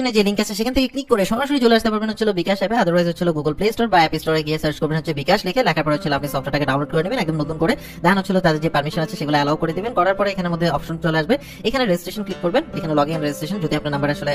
ডেসক্রিপশনে যে লিংক আছে সেখান থেকে ক্লিক করে সরাসরি চলে আসতে পারবেন হচ্ছে বিকাশ অ্যাপে। আদারওয়াইজ হচ্ছে গুগল প্লে স্টোর বা অ্যাপ স্টোরে গিয়ে সার্চ করবেন হচ্ছে বিকাশ লিখে, লেখার পরে হচ্ছে আপনি সফটওয়্যারটাকে ডাউনলোড করে নেবেন একদম নতুন করে। দেন হচ্ছে তাদের যে পারমিশন আছে সেগুলো অ্যালাউ করে দিবেন। করার পরে এখানের মধ্যে অপশন চলে আসবে, এখানে রেজিস্ট্রেশন ক্লিক করবেন। এখানে লগইন রেজিস্ট্রেশন, যদি আপনার নাম্বার আসলে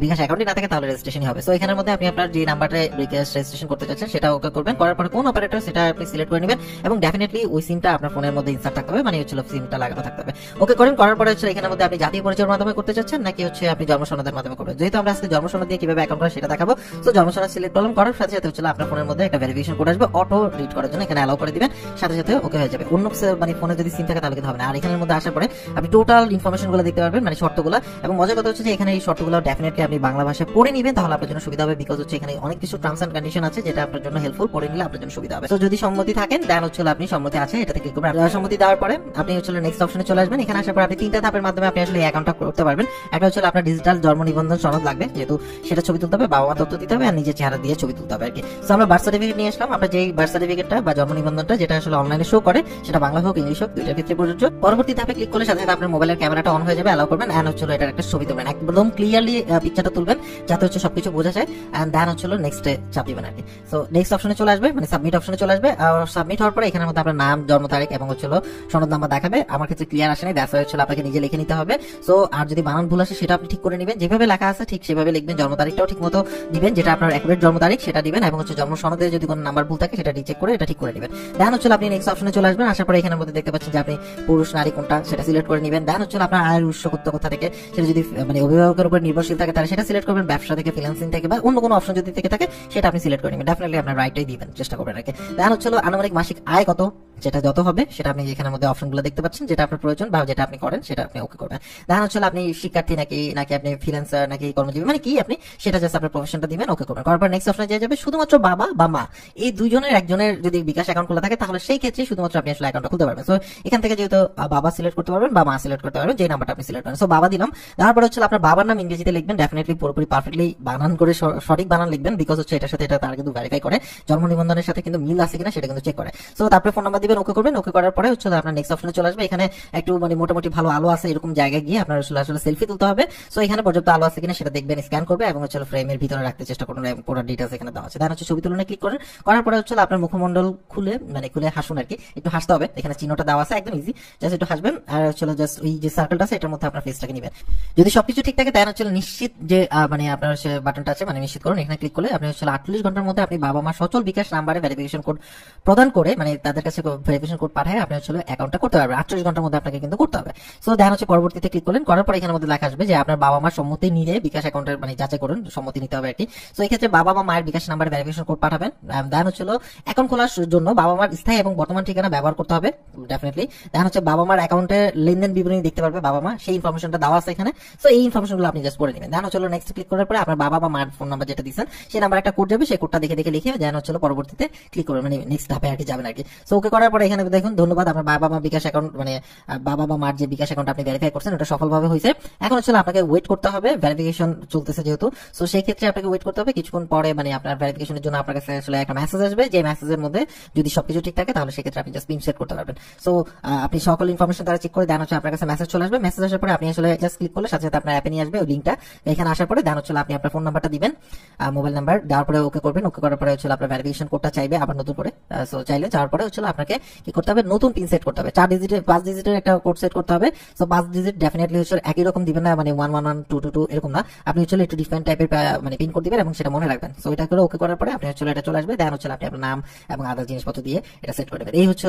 বিকাশ অ্যাকাউন্টে না থাকে তাহলে রেজিস্ট্রেশনই হবে। সো এখানের মধ্যে আপনি আপনার যে নাম্বারে বিকাশ রেজিস্ট্রেশন করতে চাচ্ছেন সেটা ওকে করবেন। করার পরে কোন অপারেটর সেটা আপনি সিলেক্ট করে নেবেন এবং ডেফিনেটলি ওই সিমটা আপনার ফোনের মধ্যে ইনসার্ট থাকতে হবে, মানে হচ্ছে সিমটা লাগানো থাকতে হবে। ওকে করেন। করার পরে হচ্ছে এখানের মধ্যে আপনি জাতীয় পরিচয়ের মাধ্যমে করতে চাচ্ছেন নাকি হচ্ছে আপনি জন্ম সনদের মাধ্যমে করবেন। যেহেতু আমরা আজকে জন্ম সনদ দিয়ে কিভাবে অ্যাকাউন্ট করা সেটা দেখাবো, সো জন্ম সনদ সিলেক্ট করলাম। করার সাথে সাথে হচ্ছে আপনার ফোনের মধ্যে একটা ভেরিফিকেশন কোড আসবে অটো রিড করার জন্য, এখানে অ্যালাউ করে দিবেন, সাথে সাথে ওকে হয়ে যাবে। অন্য মানে ফোনে যদি সিম থাকে তাহলে কিন্তু হবে না। আর এখানের মধ্যে আসার পরে আপনি টোটাল ইনফরমেশন গুলো দেখতে পারবেন, মানে শর্তগুলো। এবং মজার কথা হচ্ছে যে এখানে এই শর্তগুলো ডেফিনেটলি আপনি বাংলা ভাষায় পড়ে নেবেন, তাহলে আপনার জন্য সুবিধা হবে। বিকজ হচ্ছে এখানে অনেক কিছু টার্মস এন্ড কন্ডিশন আছে যেটা আপনার জন্য হেল্পফুল, পড়ে নিলে আপনার জন্য সুবিধা হবে। তো যদি সম্মতি থাকেন দেন হচ্ছে আপনি সম্মতি আছে এটাতে ক্লিক করবেন। সম্মতি দেওয়ার পরে আপনি হচ্ছে নেক্সট অপশনে চলে আসবেন। এখানে আসার পর আপনি তিনটা ধাপের মাধ্যমে আপনি আসলে অ্যাকাউন্টটা করতে পারবেন। একটা হচ্ছে আপনার ডিজিটাল জন্ম নিবন্ধন সনদ লাগবে, যেহেতু সেটা ছবি তুলতে হবে, বাবা মা তথ্য দিতে হবে আর নিজের চেহারা দিয়ে ছবি তুলতে হবে আর কি। তো আমরা বার্থ সার্টিফিকেট নিয়ে আসলাম। আমরা যেই বার্থ সার্টিফিকেটটা বা জন্ম নিবন্ধনটা যেটা আসলে অনলাইনে শো করে, সেটা বাংলা হোক ইংলিশ হোক দুইটার ক্ষেত্রে প্রযোজ্য। পরবর্তী ধাপে ক্লিক করলে সাথে সাথে আপনার মোবাইলের ক্যামেরাটা অন হয়ে যাবে, অ্যালাউ করবেন। এন্ড হচ্ছে এটার একটা ছবি তুলবেন, একদম ক্লিয়ারলি পিকচারটা তুলবেন যাতে হচ্ছে সবকিছু বোঝা যায়। এন্ড দেন হচ্ছে নেক্সটে চাপ দিবেন আর কি। সো নেক্সট অপশনে চলে আসবে, মানে সাবমিট অপশনে চলে আসবে। আর সাবমিট হওয়ার পরে এখানের মধ্যে আপনার নাম, জন্ম তারিখ এবং হচ্ছে সনদ নাম্বার দেখাবে। আমার ক্ষেত্রে ক্লিয়ার আসে নাই, দ্যাটস ওয়াই হচ্ছে আপনাকে নিজে লিখে নিতে হবে। সো আর যদি বানান ভুল আসে সেটা আপনি ঠিক করে নেবেন, যেভাবে লেখা আছে ঠিক সেভাবে লিখবেন। জন্ম তারিখটাও ঠিক মতো দিবেন, যেটা আপনার অ্যাকুরেট জন্ম তারিখ সেটা দিবেন, এবং হচ্ছে জন্ম সনদে যদি কোনো নাম্বার ভুল থাকে সেটা রিচেক করে এটা ঠিক করে নেবেন। দেন হচ্ছে আপনি নেক্সট অপশনে চলে আসবেন। আসার পরে এখানের মধ্যে দেখতে পাচ্ছেন যে আপনি পুরুষ নারী কোনটা সেটা সিলেক্ট করে নেবেন। দেন হচ্ছে আপনার আয়ের উৎস কোথা থেকে, সেটা যদি মানে অভিভাবকের উপর নির্ভরশীল থাকে তাহলে সেটা সিলেক্ট করবেন, ব্যবসা থেকে, ফ্রিল্যান্সিং থেকে বা অন্য কোনো অপশন যদি থেকে থাকে সেটা আপনি সিলেক্ট করে নেবেন। ডেফিনেটলি আপনার রাইটটাই দিবেন, চেষ্টা করবেন আর কি। দেন হচ্ছে আনুমানিক মাসিক আয় কত, যেটা যত হবে সেটা আপনি এখানের মধ্যে অপশনগুলো দেখতে পাচ্ছেন, যেটা আপনার প্রয়োজন বা যেটা আপনি করেন সেটা আপনি ওকে করবেন। দেন হচ্ছে আপনি শিক্ষার্থী নাকি নাকি আপনি ফ্রিল্যান্সার নাকি কর্মজীবী, মানে কি আপনি সেটা জাস্ট আপনার প্রফেশনটা দিবেন, ওকে করবেন। করার পর নেক্সট অপশনে যাবে শুধুমাত্র বাবা বা মা এই দুইজনের একজনের যদি বিকাশ অ্যাকাউন্ট খোলা থাকে তাহলে সেই ক্ষেত্রে শুধুমাত্র আপনি আসলে অ্যাকাউন্টটা খুলতে পারবেন। সো এখান থেকে যেহেতু বাবা সিলেক্ট করতে পারবেন বা মা সিলেক্ট করতে পারবেন, যে নাম্বারটা আপনি সিলেক্ট করেন। সো বাবা দিলাম। তারপর হচ্ছে আপনার বাবার নাম ইংরেজিতে লিখবেন, ডেফিনেটলি পুরোপুরি পারফেক্টলি বানান করে সঠিক বানান লিখবেন, বিকজ হচ্ছে এটার সাথে এটা তারা কিন্তু ভেরিফাই করে, জন্ম নিবন্ধনের সাথে কিন্তু মিল আছে কিনা সেটা কিন্তু চেক করে। সো তারপরে ফোন নাম্বার দিবেন, ওকে করবেন। ওকে করার পরে হচ্ছে আপনার নেক্সট অপশনে চলে আসবে। এখানে একটু মানে মোটামুটি ভালো আলো আছে এরকম জায়গায় গিয়ে আপনার আসলে সেলফি তুলতে হবে। সো এখানে পর্যাপ্ত আলো আছে কিনা সেটা দেখবেন, স্ক্যান করবে এবং হচ্ছে ফ্রেমের ভিতরে রাখতে চেষ্টা করুন, পুরো ডিটেইলস এখানে দেওয়া আছে। দেন হচ্ছে ছবি তুলনে ক্লিক করেন। করার পরে হচ্ছে আপনার মুখমণ্ডল খুলে হাসুন আর কি, একটু হাসতে হবে। এখানে চিহ্নটা দেওয়া আছে একদম ইজি, জাস্ট একটু হাসবেন। আর হচ্ছে জাস্ট ওই যে সার্কেলটা আছে এটার মধ্যে আপনার ফেসটাকে নেবেন। যদি সবকিছু ঠিক থাকে তাহলে হচ্ছে নিশ্চিত যে মানে আপনার বাটনটা আছে মানে নিশ্চিত করুন, এখানে ক্লিক করলে আপনি হচ্ছে 48 ঘন্টার মধ্যে আপনি বাবা মা সচল বিকাশ নাম্বারে ভেরিফিকেশন কোড প্রদান করে, মানে তাদের কাছে ভেরিফিকেশন কোড পাঠায় আপনি হচ্ছে অ্যাকাউন্টটা করতে পারবেন। 48 ঘন্টার মধ্যে আপনাকে কিন্তু করতে হবে। সো দেন হচ্ছে পরবর্তীতে ক্লিক করলেন। করার পর এখানের মধ্যে লেখা আসবে যে আপনার বাবা মার সম্মতি নিয়ে বিকাশ অ্যাকাউন্টের মানে যাচাই করুন, সম্মতি নিতে হবে আর কি। সো এই ক্ষেত্রে বাবা বা মায়ের বিকাশ নাম্বারে ভেরিফিকেশন কোড পাঠাবেন। দেন হচ্ছে অ্যাকাউন্ট খোলার জন্য বাবা মার স্থায়ী এবং বর্তমান ঠিকানা ব্যবহার করতে হবে ডেফিনেটলি। দেন হচ্ছে বাবা মার অ্যাকাউন্টের লেনদেন বিবরণী দেখতে পারবে বাবা মা, সেই ইনফরমেশনটা দেওয়া আছে এখানে। সো এই ইনফরমেশনগুলো আপনি জাস্ট পড়ে নেবেন। দেন হচ্ছে নেক্সট ক্লিক করার পরে আপনার বাবা বা মার ফোন নাম্বার যেটা দিচ্ছেন সেই নাম্বার একটা কোড যাবে, সেই কোডটা দেখে দেখে লিখে দেন হচ্ছে পরবর্তীতে ক্লিক করবেন, মানে নেক্সট ধাপে আর কি যাবেন আর কি। সো ওকে করার পরে এখানে দেখুন ধন্যবাদ, আপনার বাবা মা বিকাশ অ্যাকাউন্ট মানে বাবা বা মার যে বিকাশ অ্যাকাউন্ট আপনি ভেরিফাই করছেন ওটা সফলভাবে হয়েছে। এখন হচ্ছে আপনাকে ওয়েট করতে হবে, ভেরিফিকেশন চলতেছে যেহেতু। সো সেই ক্ষেত্রে আপনাকে ওয়েট করতে হবে কিছুক্ষণ পরে, মানে আপনার ভেরিফিকেশনের জন্য আপনার কাছে আসলে একটা মেসেজ আসবে, যে মেসেজের মধ্যে যদি সবকিছু ঠিক থাকে তাহলে সেক্ষেত্রে আপনি জাস্ট পিন সেট করতে পারবেন। সো আপনি সকল ইনফরমেশন তারা চেক করে দেন হচ্ছে আপনার কাছে মেসেজ চলে আসবে। মেসেজ আসার পরে আপনি আসলে জাস্ট ক্লিক করলে সাথে সাথে আপনার অ্যাপে নিয়ে আসবে ওই লিঙ্কটা। এখানে আসার পরে দেন হচ্ছে আপনি আপনার ফোন নাম্বারটা দিবেন, মোবাইল নাম্বার দেওয়ার পরে ওকে করবেন। ওকে করার পরে হচ্ছে আপনার ভেরিফিকেশন কোডটা চাইবে আবার নতুন করে। সো চাইলে যাওয়ার পরে হচ্ছে আপনাকে কি করতে হবে, নতুন পিন সেট করতে হবে। 5 ডিজিটের একটা কোড সেট করতে হবে। সো 5 ডিজিট ডেফিনেটলি হচ্ছে একই রকম দিবেন না, মানে 111222 এরকম না, আপনি হচ্ছে একটু ডিফারেন্ট টাইপের মানে পিন কোড দিবেন এবং সেটা মনে রাখবেন। সো এটা করে ওকে করার পরে আপনি হচ্ছে এটা চলে আসবে। দেন হচ্ছে আপনি আপনার নাম এবং আদার জিনিসপত্র দিয়ে এটা সেট করে দেবেন। এই হচ্ছে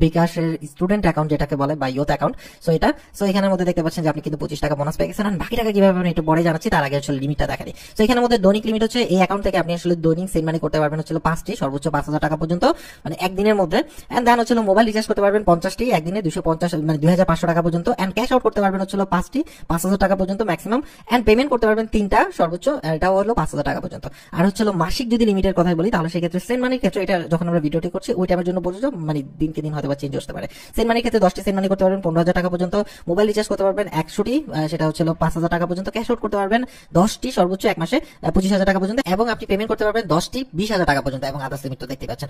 বিকাশের স্টুডেন্ট অ্যাকাউন্ট যেটাকে বলে বা ইয়ুথ অ্যাকাউন্ট। সো এটা এখানের মধ্যে দেখতে পাচ্ছেন যে আপনি কিন্তু 25 টাকা বোনাস পেয়ে গেছেন। আর বাকি টাকা কিভাবে পাবেন একটু পরে জানাচ্ছি, তার আগে হচ্ছে লিমিটটা দেখা দিই। সো এখানের মধ্যে দৈনিক লিমিট হচ্ছে এই অ্যাকাউন্ট থেকে আপনি আসলে দৈনিক সেন্ড মানি করতে পারবেন হচ্ছে 5টি, সর্বোচ্চ 5000 টাকা পর্যন্ত, মানে একদিনের মধ্যে। এন্ড দেন হচ্ছে মোবাইল রিচার্জ করতে পারবেন 50টি, একদিনে 250 মানে 2500 টাকা পর্যন্ত। এন্ড ক্যাশ আউট করতে পারবেন হচ্ছে 5টি, 5000 টাকা পর্যন্ত ম্যাক্সিমাম। এন্ড পেমেন্ট করতে পারবেন 3টা, সর্বোচ্চ এটাও হলো 5000 টাকা পর্যন্ত। আর হচ্ছে মাসিক যদি লিমিটের কথা বলি তাহলে সেক্ষেত্রে সেন্ড মানির ক্ষেত্রে এটা যখন আমরা ভিডিওটি করছি ওই টাইমের জন্য প্রযোজ্য, মানে দিনকে দিন হয়তো চেঞ্জ হতে পারে। সেন্ড মানির ক্ষেত্রে 10টি সেন্ড মানি করতে পারবেন 15000 টাকা পর্যন্ত। মোবাইল রিচার্জ করতে পারবেন 100টি, সেটা হচ্ছে 5000 টাকা পর্যন্ত। ক্যাশ আউট করতে পারবেন 10টি, সর্বোচ্চ এক মাসে 25000 টাকা পর্যন্ত। এবং আপনি পেমেন্ট করতে পারবেন 10টি 20000 টাকা পর্যন্ত, এবং আদার্স লিমিট তো দেখতে পাচ্ছেন।